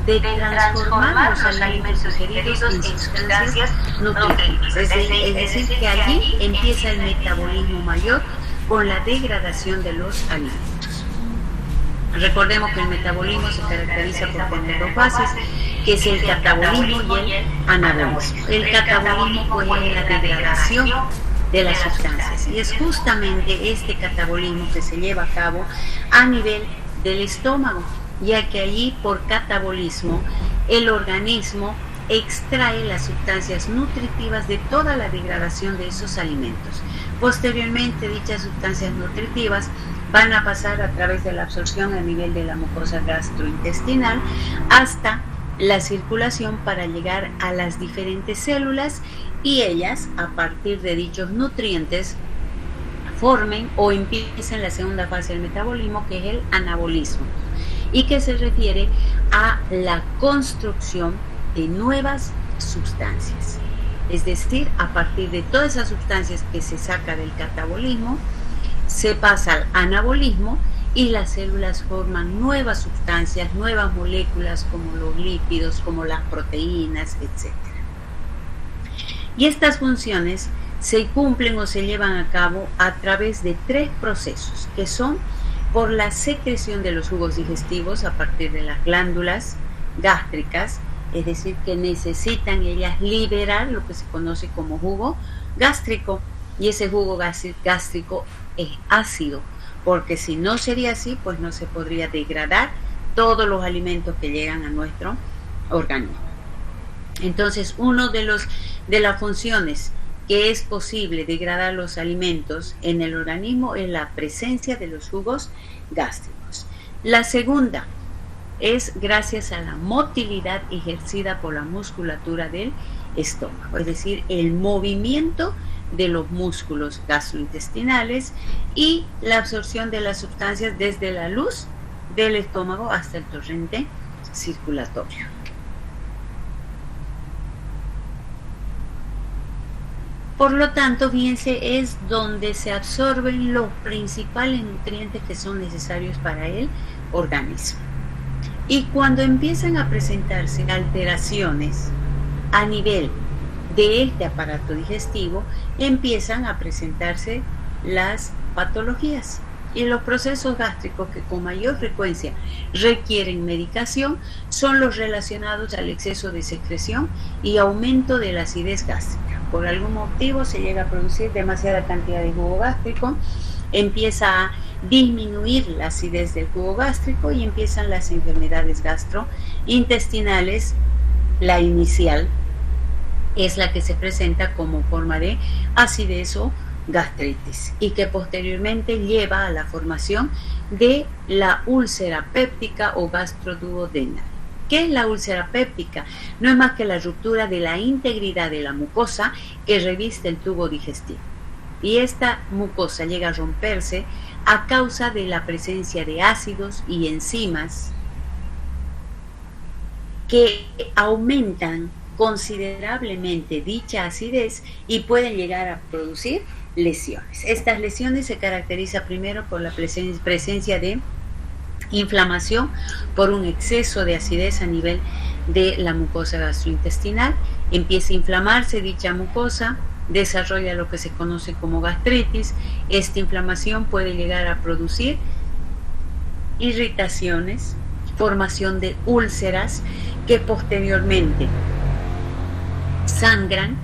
de transformar los alimentos ingeridos en sustancias nutritivas. Es decir, que allí empieza el metabolismo mayor con la degradación de los alimentos. Recordemos que el metabolismo se caracteriza por tener dos fases, que es el catabolismo y el anabolismo. El catabolismo pues es la degradación de las sustancias, y es justamente este catabolismo que se lleva a cabo a nivel del estómago, ya que allí por catabolismo el organismo extrae las sustancias nutritivas de toda la degradación de esos alimentos. Posteriormente, dichas sustancias nutritivas van a pasar a través de la absorción a nivel de la mucosa gastrointestinal hasta la circulación para llegar a las diferentes células, y ellas, a partir de dichos nutrientes, formen o empiecen la segunda fase del metabolismo, que es el anabolismo, y que se refiere a la construcción de nuevas sustancias. Es decir, a partir de todas esas sustancias que se saca del catabolismo, se pasa al anabolismo y las células forman nuevas sustancias, nuevas moléculas como los lípidos, como las proteínas, etc. Y estas funciones se cumplen o se llevan a cabo a través de tres procesos, que son por la secreción de los jugos digestivos a partir de las glándulas gástricas, es decir, que necesitan ellas liberar lo que se conoce como jugo gástrico, y ese jugo gástrico es ácido, porque si no sería así, pues no se podría degradar todos los alimentos que llegan a nuestro organismo. Entonces, uno de las funciones que es posible degradar los alimentos en el organismo es la presencia de los jugos gástricos. La segunda es gracias a la motilidad ejercida por la musculatura del estómago, es decir, el movimiento de los músculos gastrointestinales y la absorción de las sustancias desde la luz del estómago hasta el torrente circulatorio. Por lo tanto, fíjense, es donde se absorben los principales nutrientes que son necesarios para el organismo. Y cuando empiezan a presentarse alteraciones a nivel de este aparato digestivo, empiezan a presentarse las patologías y los procesos gástricos que con mayor frecuencia requieren medicación son los relacionados al exceso de secreción y aumento de la acidez gástrica. Por algún motivo se llega a producir demasiada cantidad de jugo gástrico, empieza a disminuir la acidez del jugo gástrico y empiezan las enfermedades gastrointestinales. La inicial es la que se presenta como forma de acidez o gastritis y que posteriormente lleva a la formación de la úlcera péptica o gastroduodenal. ¿Qué es la úlcera péptica? No es más que la ruptura de la integridad de la mucosa que reviste el tubo digestivo. Y esta mucosa llega a romperse a causa de la presencia de ácidos y enzimas que aumentan considerablemente dicha acidez y pueden llegar a producir lesiones. Estas lesiones se caracterizan primero por la presencia de inflamación por un exceso de acidez a nivel de la mucosa gastrointestinal. Empieza a inflamarse dicha mucosa, desarrolla lo que se conoce como gastritis. Esta inflamación puede llegar a producir irritaciones, formación de úlceras que posteriormente sangran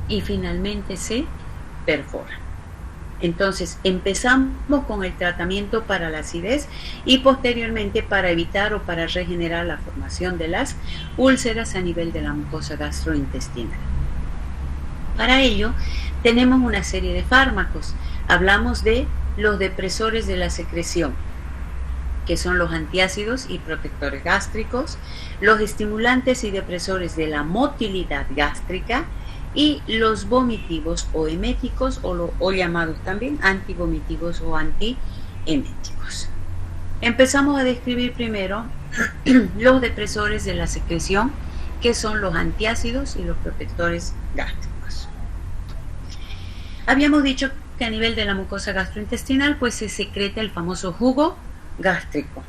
y finalmente se perforan. Entonces empezamos con el tratamiento para la acidez y posteriormente para evitar o para regenerar la formación de las úlceras a nivel de la mucosa gastrointestinal. Para ello tenemos una serie de fármacos. Hablamos de los depresores de la secreción, que son los antiácidos y protectores gástricos, los estimulantes y depresores de la motilidad gástrica y los vomitivos o eméticos o llamados también antivomitivos o antieméticos. Empezamos a describir primero los depresores de la secreción, que son los antiácidos y los protectores gástricos. Habíamos dicho que a nivel de la mucosa gastrointestinal pues se secreta el famoso jugo gástrico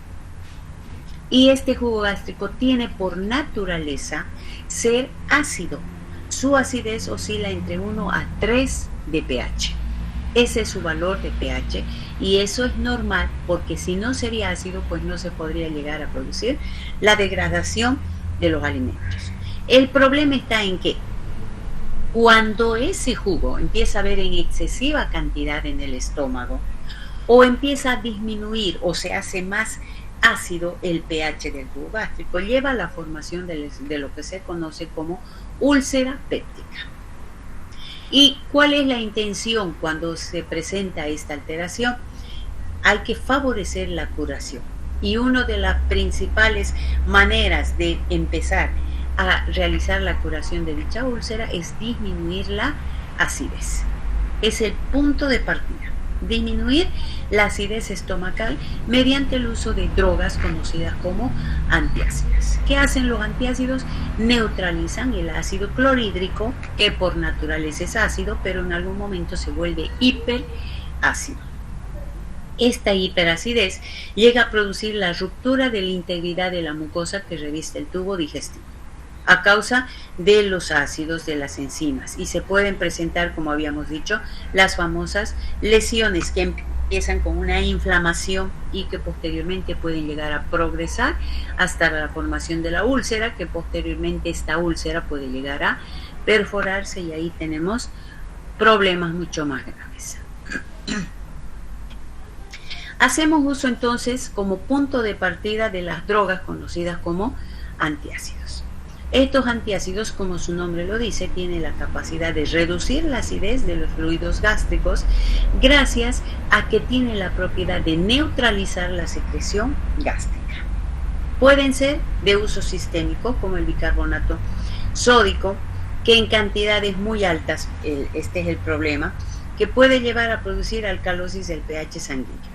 Y este jugo gástrico tiene por naturaleza ser ácido. Su acidez oscila entre 1 a 3 de pH. Ese es su valor de pH y eso es normal porque si no sería ácido, pues no se podría llegar a producir la degradación de los alimentos. El problema está en que cuando ese jugo empieza a haber en excesiva cantidad en el estómago o empieza a disminuir o se hace más ácido el pH del jugo gástrico, lleva a la formación de lo que se conoce como úlcera péptica. ¿Y cuál es la intención cuando se presenta esta alteración? Hay que favorecer la curación. Y una de las principales maneras de empezar a realizar la curación de dicha úlcera es disminuir la acidez. Es el punto de partida. Disminuir la acidez estomacal mediante el uso de drogas conocidas como antiácidas. ¿Qué hacen los antiácidos? Neutralizan el ácido clorhídrico, que por naturaleza es ácido, pero en algún momento se vuelve hiperácido. Esta hiperacidez llega a producir la ruptura de la integridad de la mucosa que reviste el tubo digestivo a causa de los ácidos de las enzimas y se pueden presentar, como habíamos dicho, las famosas lesiones que empiezan con una inflamación y que posteriormente pueden llegar a progresar hasta la formación de la úlcera, que posteriormente esta úlcera puede llegar a perforarse y ahí tenemos problemas mucho más graves. Hacemos uso entonces como punto de partida de las drogas conocidas como antiácidos. Estos antiácidos, como su nombre lo dice, tienen la capacidad de reducir la acidez de los fluidos gástricos gracias a que tienen la propiedad de neutralizar la secreción gástrica. Pueden ser de uso sistémico, como el bicarbonato sódico, que en cantidades muy altas, este es el problema, que puede llevar a producir alcalosis del pH sanguíneo.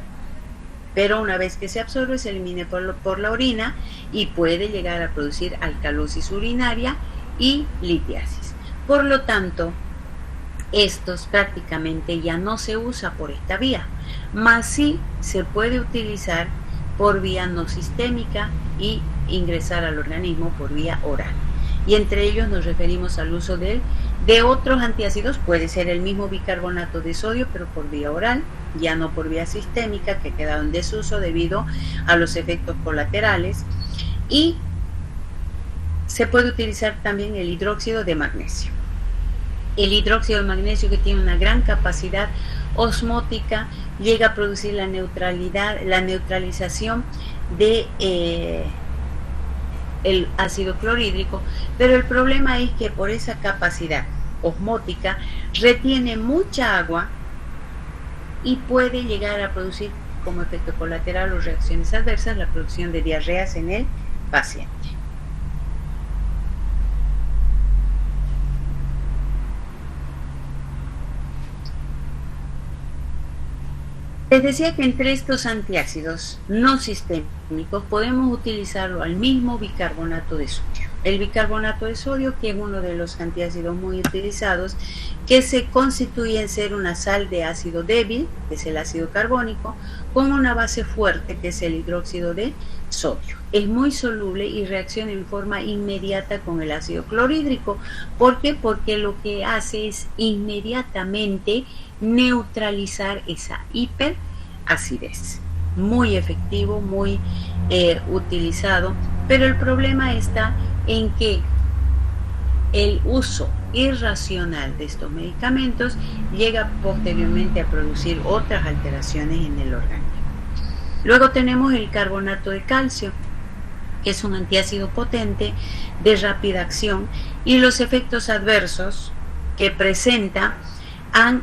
Pero una vez que se absorbe se elimina por la orina y puede llegar a producir alcalosis urinaria y litiasis. Por lo tanto, estos prácticamente ya no se usa por esta vía, más sí se puede utilizar por vía no sistémica y ingresar al organismo por vía oral. Y entre ellos nos referimos al uso de otros antiácidos, puede ser el mismo bicarbonato de sodio, pero por vía oral, ya no por vía sistémica, que ha quedado en desuso debido a los efectos colaterales. Y se puede utilizar también el hidróxido de magnesio. El hidróxido de magnesio, que tiene una gran capacidad osmótica, llega a producir la neutralización de el ácido clorhídrico, pero el problema es que por esa capacidad osmótica retiene mucha agua y puede llegar a producir como efecto colateral o reacciones adversas la producción de diarreas en el paciente. Les decía que entre estos antiácidos no sistémicos podemos utilizarlo al mismo bicarbonato de sodio. El bicarbonato de sodio, que es uno de los antiácidos muy utilizados, que se constituye en ser una sal de ácido débil, que es el ácido carbónico, con una base fuerte, que es el hidróxido de sodio. Es muy soluble y reacciona en forma inmediata con el ácido clorhídrico. ¿Por qué? Porque lo que hace es inmediatamente neutralizar esa hiperacidez. Muy efectivo, muy utilizado, pero el problema está en que el uso irracional de estos medicamentos llega posteriormente a producir otras alteraciones en el organismo. Luego tenemos el carbonato de calcio, que es un antiácido potente de rápida acción, y los efectos adversos que presenta han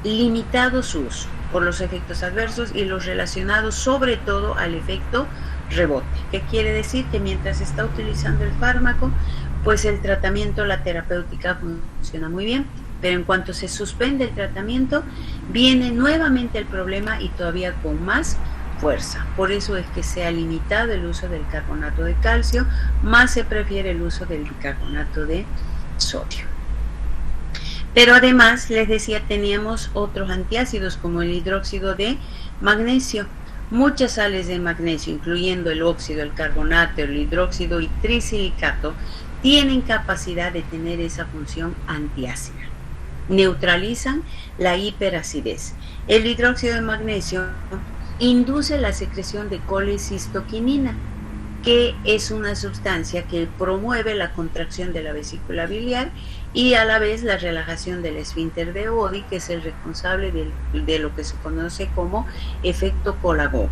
limitado su uso por los efectos adversos y los relacionados sobre todo al efecto rebote, que quiere decir que mientras se está utilizando el fármaco, pues el tratamiento, la terapéutica funciona muy bien, pero en cuanto se suspende el tratamiento, viene nuevamente el problema y todavía con más fuerza. Por eso es que se ha limitado el uso del carbonato de calcio, más se prefiere el uso del bicarbonato de sodio. Pero además, les decía, teníamos otros antiácidos como el hidróxido de magnesio Muchas sales de magnesio, incluyendo el óxido, el carbonato, el hidróxido y trisilicato, tienen capacidad de tener esa función antiácida. Neutralizan la hiperacidez. El hidróxido de magnesio induce la secreción de colecistoquinina, que es una sustancia que promueve la contracción de la vesícula biliar y a la vez la relajación del esfínter de Oddi, que es el responsable de lo que se conoce como efecto Colagov,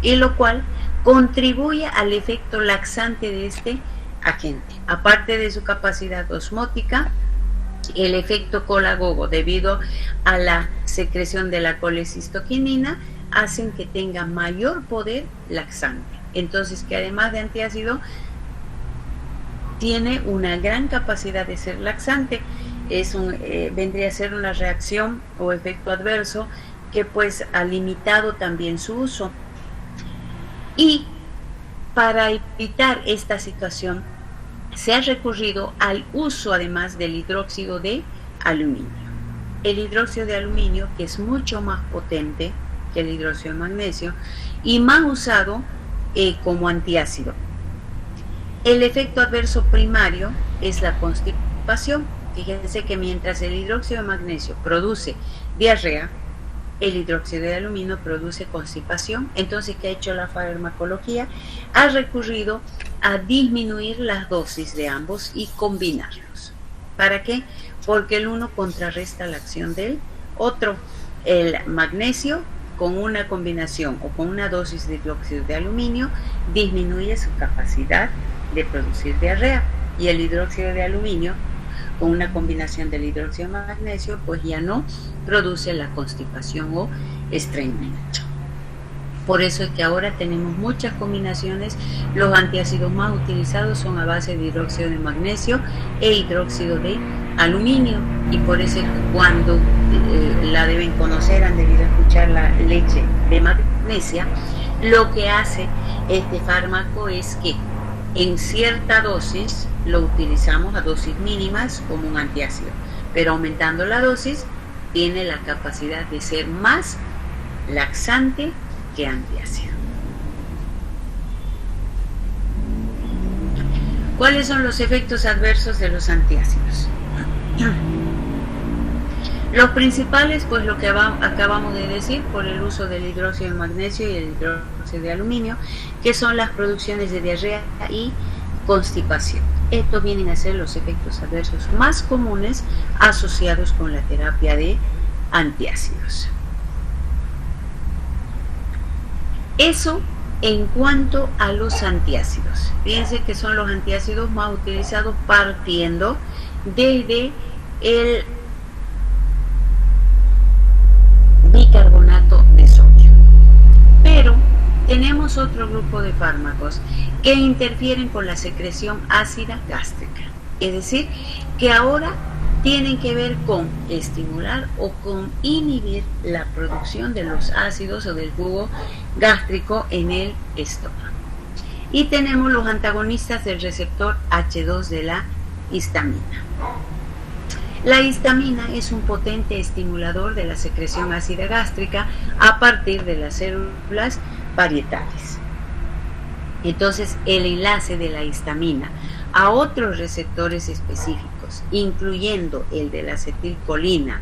y lo cual contribuye al efecto laxante de este agente. Aparte de su capacidad osmótica, el efecto Colagov, debido a la secreción de la colecistoquinina, hacen que tenga mayor poder laxante. Entonces, que además de antiácido, tiene una gran capacidad de ser laxante. Vendría a ser una reacción o efecto adverso que pues ha limitado también su uso. Y para evitar esta situación, se ha recurrido al uso además del hidróxido de aluminio. El hidróxido de aluminio, que es mucho más potente que el hidróxido de magnesio y más usado como antiácido. El efecto adverso primario es la constipación. Fíjense que mientras el hidróxido de magnesio produce diarrea, el hidróxido de aluminio produce constipación. Entonces, ¿qué ha hecho la farmacología? Ha recurrido a disminuir las dosis de ambos y combinarlos. ¿Para qué? Porque el uno contrarresta la acción del otro. El magnesio, con una combinación o con una dosis de hidróxido de aluminio, disminuye su capacidad de producir diarrea, y el hidróxido de aluminio, con una combinación del hidróxido de magnesio, pues ya no produce la constipación o estreñimiento. Por eso es que ahora tenemos muchas combinaciones. Los antiácidos más utilizados son a base de hidróxido de magnesio e hidróxido de aluminio, y por eso es que cuando la deben conocer, han debido escuchar la leche de magnesia. Lo que hace este fármaco es que en cierta dosis lo utilizamos a dosis mínimas como un antiácido, pero aumentando la dosis tiene la capacidad de ser más laxante que antiácido. ¿Cuáles son los efectos adversos de los antiácidos? Los principales, pues lo que acabamos de decir, por el uso del hidróxido de magnesio y el hidróxido de aluminio, que son las producciones de diarrea y constipación. Estos vienen a ser los efectos adversos más comunes asociados con la terapia de antiácidos. Eso en cuanto a los antiácidos. Fíjense que son los antiácidos más utilizados, partiendo desde el bicarbonato de sodio. Pero tenemos otro grupo de fármacos que interfieren con la secreción ácida gástrica, es decir, que ahora tienen que ver con estimular o con inhibir la producción de los ácidos o del jugo gástrico en el estómago. Y tenemos los antagonistas del receptor H2 de la histamina. La histamina es un potente estimulador de la secreción ácida gástrica a partir de las células parietales. Entonces, el enlace de la histamina a otros receptores específicos, incluyendo el de la acetilcolina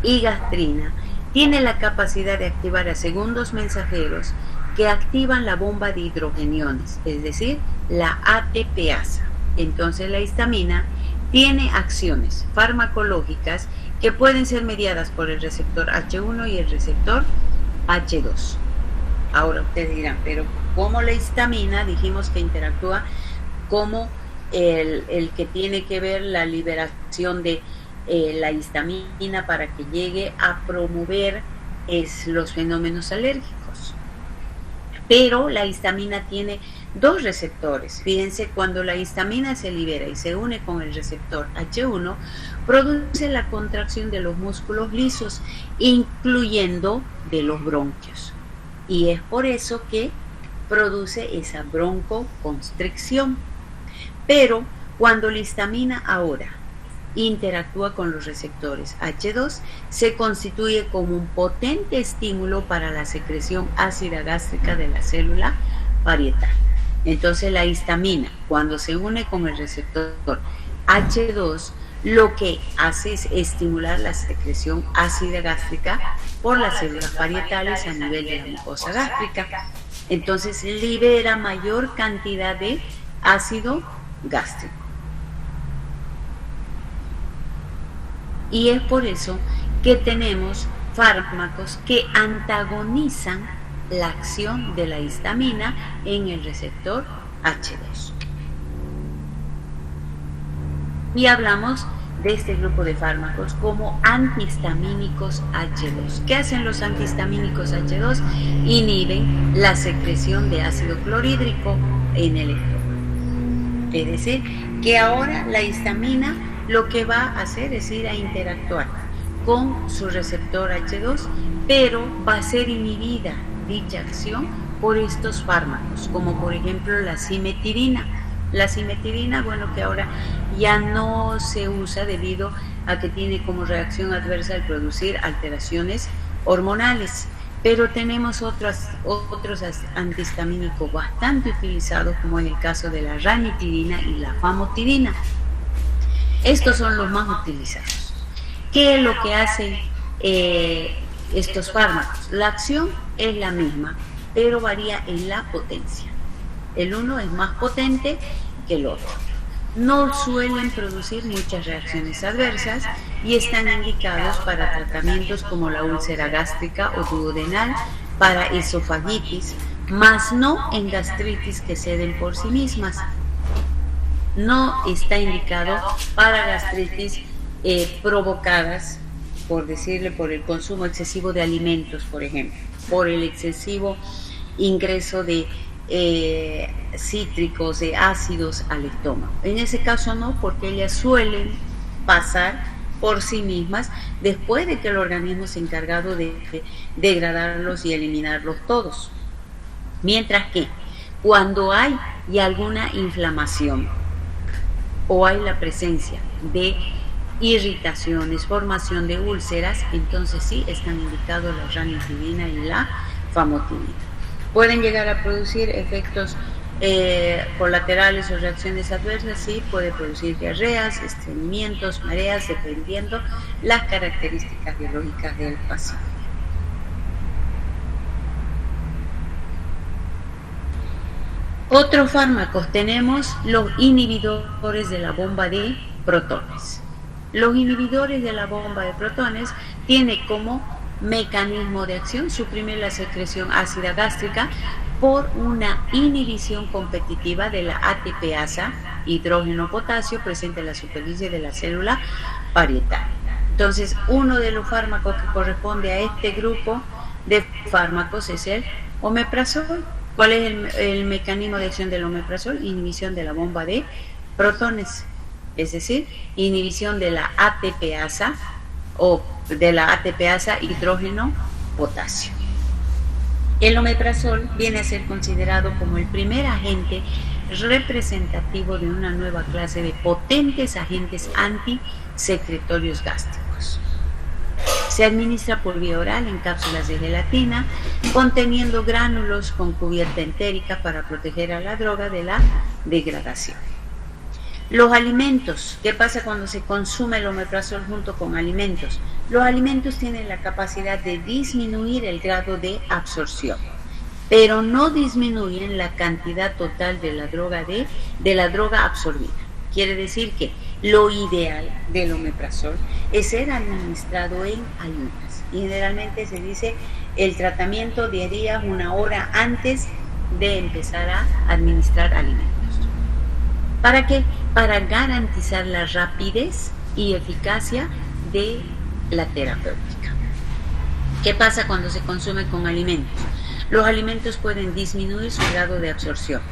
y gastrina, tiene la capacidad de activar a segundos mensajeros que activan la bomba de hidrogeniones, es decir, la ATPasa. Entonces, la histamina tiene acciones farmacológicas que pueden ser mediadas por el receptor H1 y el receptor H2. Ahora ustedes dirán, pero ¿cómo la histamina? Dijimos que interactúa como el que tiene que ver la liberación de la histamina para que llegue a promover los fenómenos alérgicos. Pero la histamina tiene dos receptores. Fíjense, cuando la histamina se libera y se une con el receptor H1, produce la contracción de los músculos lisos, incluyendo de los bronquios. Y es por eso que produce esa broncoconstricción. Pero cuando la histamina ahora interactúa con los receptores H2, se constituye como un potente estímulo para la secreción ácida gástrica de la célula parietal. Entonces la histamina, cuando se une con el receptor H2, lo que hace es estimular la secreción ácida gástrica por las células parietales a nivel de la mucosa gástrica. Entonces libera mayor cantidad de ácido gástrico. Y es por eso que tenemos fármacos que antagonizan la acción de la histamina en el receptor H2. Y hablamos de este grupo de fármacos como antihistamínicos H2. ¿Qué hacen los antihistamínicos H2? Inhiben la secreción de ácido clorhídrico en el estómago. Es decir, que ahora la histamina lo que va a hacer es ir a interactuar con su receptor H2, pero va a ser inhibida dicha acción por estos fármacos, como por ejemplo la cimetidina. La cimetidina, bueno, que ahora ya no se usa debido a que tiene como reacción adversa el producir alteraciones hormonales, pero tenemos otros antihistamínicos bastante utilizados, como en el caso de la ranitidina y la famotidina. Estos son los más utilizados. ¿Qué es lo que hacen estos fármacos? La acción es la misma, pero varía en la potencia. El uno es más potente que el otro. No suelen producir muchas reacciones adversas y están indicados para tratamientos como la úlcera gástrica o duodenal, para esofagitis, mas no en gastritis que ceden por sí mismas. No está indicado para gastritis provocadas, por decirle, por el consumo excesivo de alimentos, por ejemplo, por el excesivo ingreso de cítricos, de ácidos al estómago. En ese caso no, porque ellas suelen pasar por sí mismas después de que el organismo se ha encargado de degradarlos y eliminarlos todos. Mientras que cuando hay ya alguna inflamación o hay la presencia de irritaciones, formación de úlceras, entonces sí están indicados la ranitidina y la famotidina. Pueden llegar a producir efectos colaterales o reacciones adversas, sí, puede producir diarreas, estreñimientos, mareas, dependiendo las características biológicas del paciente. Otros fármacos tenemos los inhibidores de la bomba de protones. Los inhibidores de la bomba de protones tienen como mecanismo de acción suprimir la secreción ácida gástrica por una inhibición competitiva de la ATPasa, hidrógeno potasio, presente en la superficie de la célula parietal. Entonces, uno de los fármacos que corresponde a este grupo de fármacos es el omeprazol. ¿Cuál es el mecanismo de acción del omeprazol? Inhibición de la bomba de protones, es decir, inhibición de la ATPasa o de la ATPasa hidrógeno potasio. El omeprazol viene a ser considerado como el primer agente representativo de una nueva clase de potentes agentes antisecretorios gástricos. Se administra por vía oral en cápsulas de gelatina, conteniendo gránulos con cubierta entérica para proteger a la droga de la degradación. Los alimentos, ¿qué pasa cuando se consume el omeprazol junto con alimentos? Los alimentos tienen la capacidad de disminuir el grado de absorción, pero no disminuyen la cantidad total de la droga absorbida. Quiere decir que lo ideal del omeprazol es ser administrado en ayunas. Y generalmente se dice el tratamiento de días, una hora antes de empezar a administrar alimentos. ¿Para qué? Para garantizar la rapidez y eficacia de la terapéutica. ¿Qué pasa cuando se consume con alimentos? Los alimentos pueden disminuir su grado de absorción,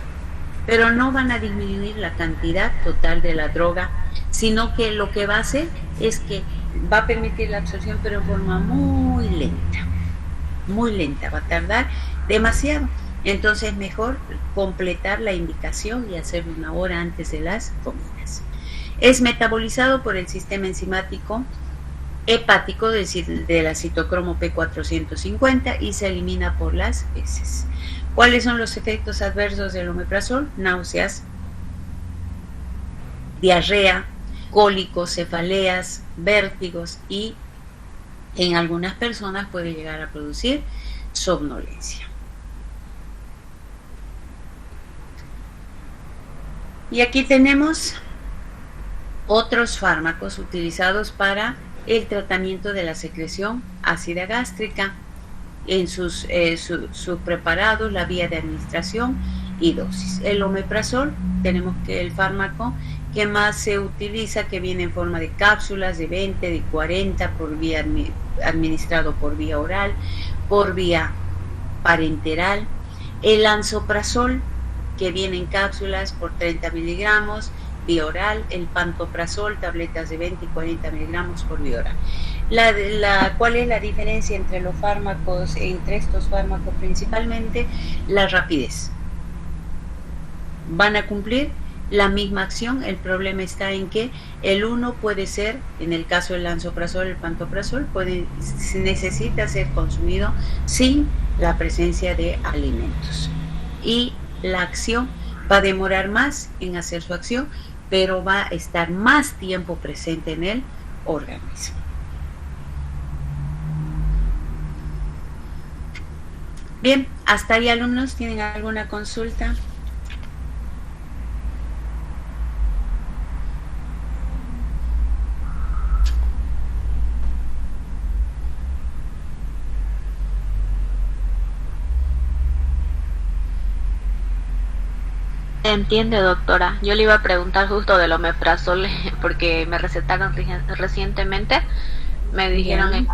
pero no van a disminuir la cantidad total de la droga, sino que lo que va a hacer es que va a permitir la absorción, pero en forma muy lenta, va a tardar demasiado. Entonces es mejor completar la indicación y hacerlo una hora antes de las comidas. Es metabolizado por el sistema enzimático hepático de la citocromo P450 y se elimina por las heces. ¿Cuáles son los efectos adversos del omeprazol? Náuseas, diarrea, cólicos, cefaleas, vértigos y en algunas personas puede llegar a producir somnolencia. Y aquí tenemos otros fármacos utilizados para el tratamiento de la secreción ácida gástrica en sus preparados, la vía de administración y dosis. El omeprazol, tenemos que el fármaco que más se utiliza, que viene en forma de cápsulas de 20, de 40 por vía administrado por vía oral, por vía parenteral. El lansoprazol, que viene en cápsulas por 30 miligramos vía oral. El pantoprazol, tabletas de 20 y 40 miligramos por vía oral. ¿Cuál es la diferencia entre los fármacos, entre estos fármacos? Principalmente la rapidez. Van a cumplir la misma acción, el problema está en que el uno puede ser, en el caso del lansoprazol, el pantoprazol, necesita ser consumido sin la presencia de alimentos. Y la acción va a demorar más en hacer su acción, pero va a estar más tiempo presente en el organismo. Bien, hasta ahí, alumnos, ¿tienen alguna consulta? Entiende, doctora. Yo le iba a preguntar justo del omeprazol porque me recetaron recientemente, me dijeron en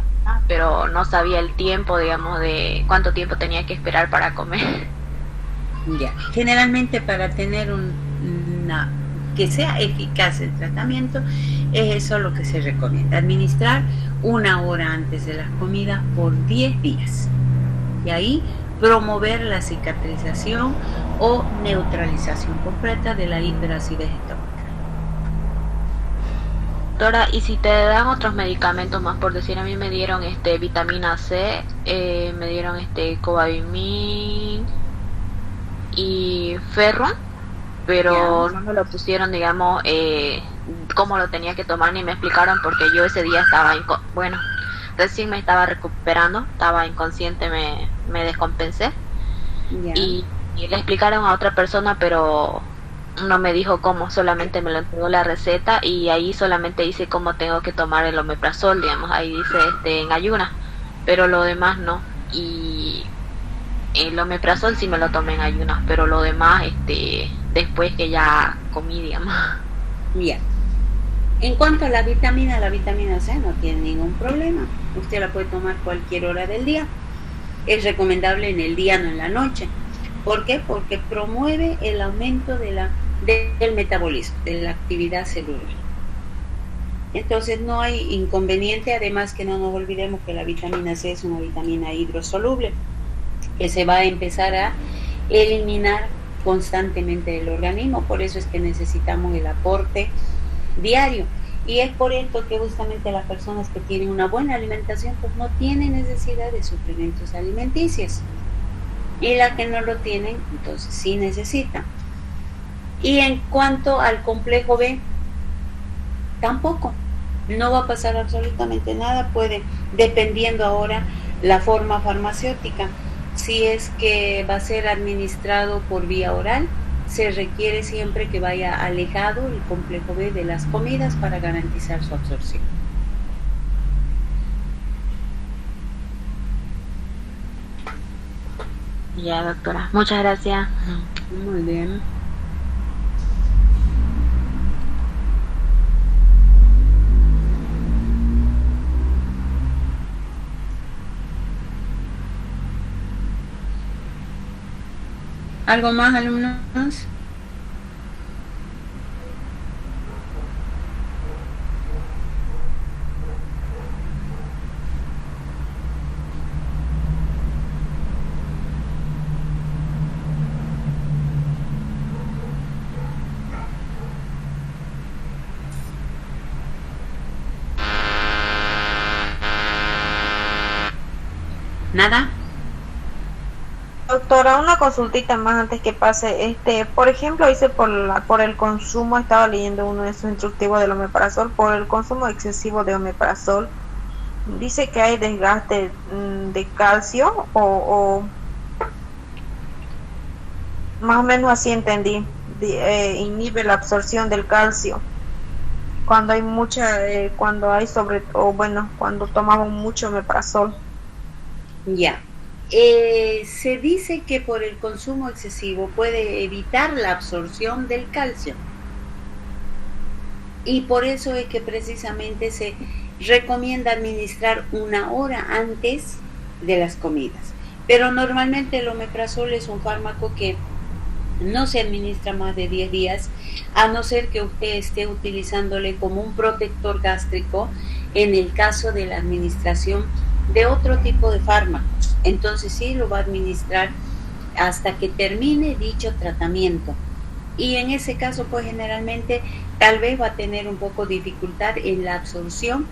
pero no sabía el tiempo, digamos, de cuánto tiempo tenía que esperar para comer. Ya, generalmente para tener que sea eficaz el tratamiento, es eso lo que se recomienda, administrar 1 hora antes de la comida por 10 días. Y ahí promover la cicatrización o neutralización completa de la hidroacidez estomacal. Doctora, y si te dan otros medicamentos más, por decir, a mí me dieron vitamina C, me dieron Cobavimin y ferro, pero no me lo pusieron, digamos, cómo lo tenía que tomar, ni me explicaron, porque yo ese día estaba, recién me estaba recuperando, estaba inconsciente, me descompensé. Y le explicaron a otra persona, pero no me dijo cómo, solamente me lo entregó la receta y ahí solamente dice cómo tengo que tomar el omeprazol, digamos, ahí dice en ayunas, pero lo demás no. Y el omeprazol sí me lo tomé en ayunas, pero lo demás después que ya comí, digamos. Bien. En cuanto a la vitamina C no tiene ningún problema. Usted la puede tomar cualquier hora del día. Es recomendable en el día, no en la noche. ¿Por qué? Porque promueve el aumento del metabolismo, de la actividad celular. Entonces no hay inconveniente, además que no nos olvidemos que la vitamina C es una vitamina hidrosoluble que se va a empezar a eliminar constantemente del organismo, por eso es que necesitamos el aporte diario. Y es por esto que justamente las personas que tienen una buena alimentación pues no tienen necesidad de suplementos alimenticios, y las que no lo tienen entonces sí necesitan. Y en cuanto al complejo B, tampoco, no va a pasar absolutamente nada. Puede, dependiendo ahora la forma farmacéutica, si es que va a ser administrado por vía oral, se requiere siempre que vaya alejado el complejo B de las comidas para garantizar su absorción. Ya, doctora, muchas gracias. Muy bien. ¿Algo más, alumnos? ¿Nada? Doctora, una consultita más antes que pase. Por ejemplo, hice por el consumo, estaba leyendo uno de esos instructivos del omeprazol, por el consumo excesivo de omeprazol. Dice que hay desgaste de calcio o más o menos así entendí. Inhibe la absorción del calcio cuando hay cuando tomamos mucho omeprazol. Ya. Se dice que por el consumo excesivo puede evitar la absorción del calcio. Y por eso es que precisamente se recomienda administrar 1 hora antes de las comidas. Pero normalmente el omeprazol es un fármaco que no se administra más de 10 días, a no ser que usted esté utilizándole como un protector gástrico en el caso de la administración de otro tipo de fármacos. Entonces sí lo va a administrar hasta que termine dicho tratamiento. Y en ese caso, pues generalmente tal vez va a tener un poco de dificultad en la absorción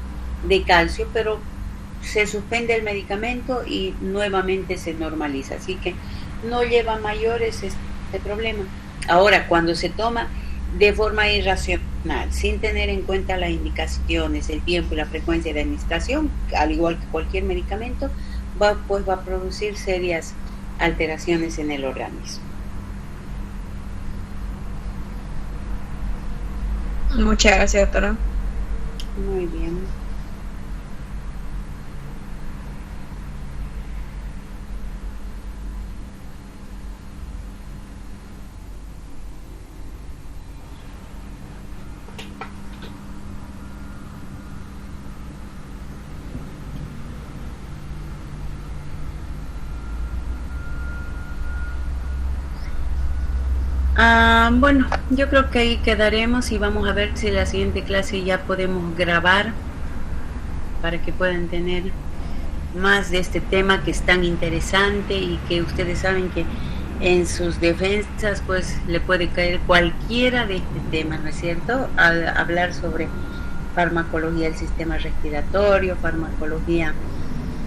de calcio, pero se suspende el medicamento y nuevamente se normaliza. Así que no lleva mayores problema. Ahora, cuando se toma de forma irracional, sin tener en cuenta las indicaciones, el tiempo y la frecuencia de administración, al igual que cualquier medicamento, va a producir serias alteraciones en el organismo. Muchas gracias, doctora. Muy bien. Bueno, yo creo que ahí quedaremos y vamos a ver si la siguiente clase ya podemos grabar para que puedan tener más de este tema que es tan interesante y que ustedes saben que en sus defensas pues le puede caer cualquiera de este tema, ¿no es cierto? Al hablar sobre farmacología del sistema respiratorio, farmacología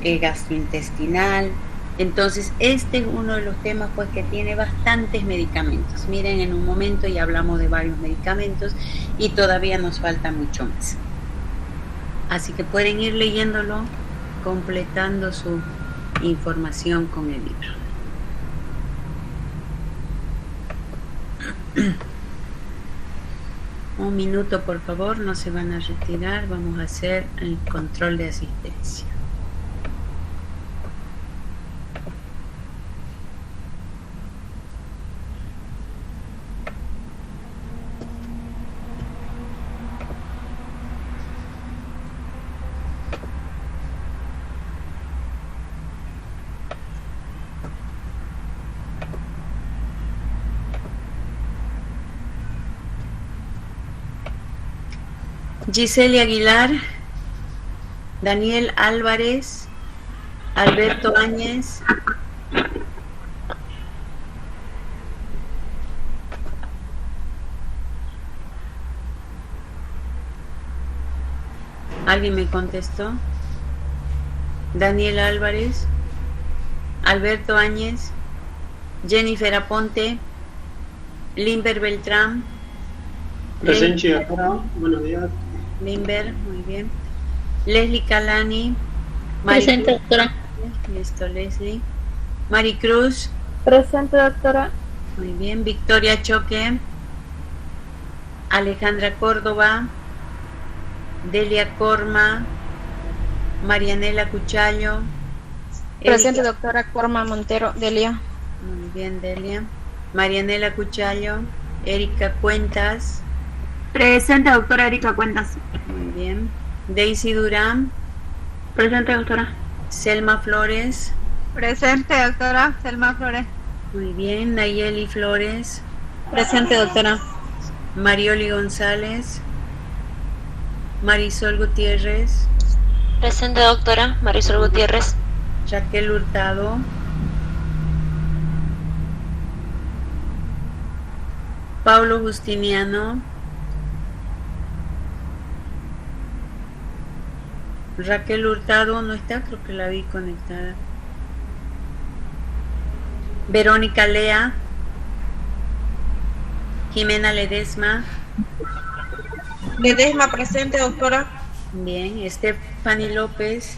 gastrointestinal. Entonces este es uno de los temas pues que tiene bastantes medicamentos. Miren, en un momento ya hablamos de varios medicamentos y todavía nos falta mucho más. Así que pueden ir leyéndolo, completando su información con el libro. Un minuto, por favor, no se van a retirar. Vamos a hacer el control de asistencia. Giselle Aguilar, Daniel Álvarez, Alberto Áñez, ¿alguien me contestó? Daniel Álvarez, Alberto Áñez, Jennifer Aponte, Limber Beltrán. Presente, doctora. Buenos días. Limber, muy bien. Leslie Calani. Presente, doctora. Listo, Leslie. Maricruz. Presente, doctora. Muy bien. Victoria Choque. Alejandra Córdoba. Delia Corma. Marianela Cuchayo. Presente, doctora. Corma Montero, Delia. Muy bien, Delia. Marianela Cuchayo. Erika Cuentas. Presente, doctora Erika Cuentas. Muy bien. Daisy Durán. Presente, doctora. Selma Flores. Presente, doctora. Selma Flores. Muy bien. Nayeli Flores. Presente, doctora. Marioli González. Marisol Gutiérrez. Presente, doctora. Marisol Gutiérrez. Raquel Hurtado. Pablo Justiniano. Raquel Hurtado no está, creo que la vi conectada. Verónica Lea, Jimena Ledesma. Ledesma presente, doctora. Bien, Stephanie López.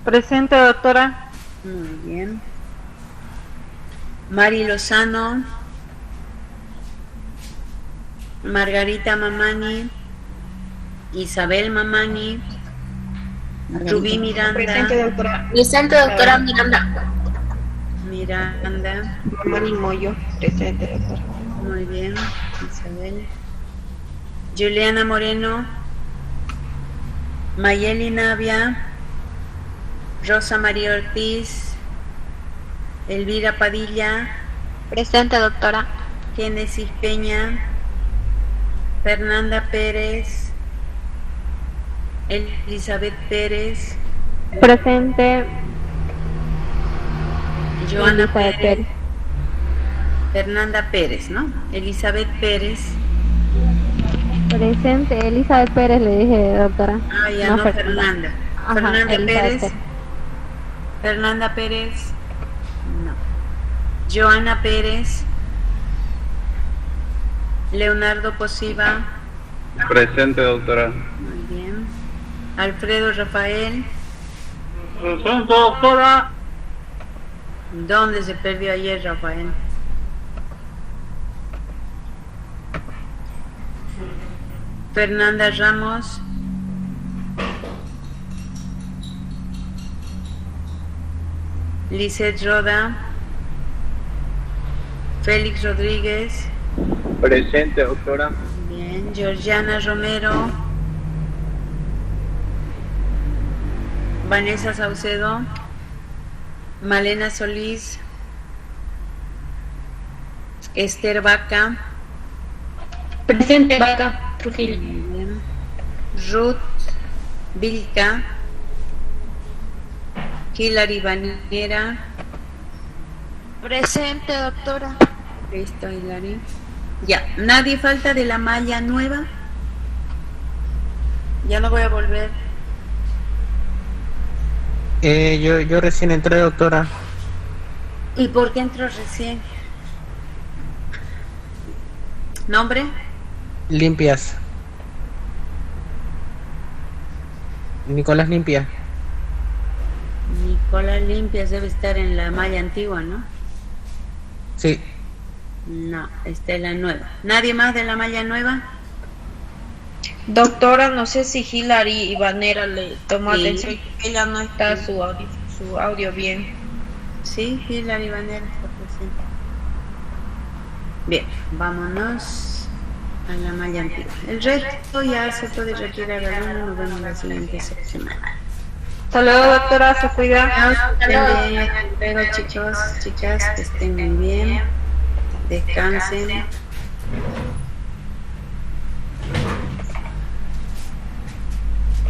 Presente, doctora. Muy bien. Mari Lozano. Margarita Mamani. Isabel Mamani. Rubí Miranda. Presente, doctora. Presente, doctora Miranda. Miranda. Mamani Moyo. Presente, doctora. Muy bien, Isabel. Juliana Moreno. Mayeli Navia. Rosa María Ortiz. Elvira Padilla. Presente, doctora. Génesis Peña. Fernanda Pérez. Elizabeth Pérez. Presente. Joana Elizabeth Pérez. Pérez. Fernanda Pérez, ¿no? Elizabeth Pérez. Presente, Elizabeth Pérez le dije, doctora. Ah, ya no, Fernanda. Ajá, Fernanda Elizabeth Pérez. Pérez. Fernanda Pérez. No. Joana Pérez. Leonardo Posiva. Presente, doctora. Muy bien. Alfredo Rafael. Presente, doctora. ¿Dónde se perdió ayer, Rafael? Fernanda Ramos. Lisette Roda. Félix Rodríguez. Presente, doctora. Bien. Georgiana Romero. Vanessa Saucedo. Malena Solís. Esther Vaca. Presente, Vaca Trujillo. Muy bien. Ruth Vilca. Hilary Banera. Presente, doctora. Listo, Hilary. Ya, nadie falta de la malla nueva. Ya no voy a volver. Yo recién entré, doctora. ¿Y por qué entró recién? ¿Nombre? Limpias. Nicolás Limpia. Nicolás Limpias debe estar en la malla antigua, ¿no? Sí. No, está en la nueva. ¿Nadie más de la malla nueva? Doctora, no sé si Hilary Ibanera le tomó Sí. atención, que ella no está su audio bien. Sí, Hilary Banera está presente. Bien, vámonos a la malla antigua. El resto ya se puede retirar al alumno. Nos vemos la siguiente semana. Hasta luego, doctora, se cuida. Hasta luego, chicos, chicas, que estén muy bien. Descansen.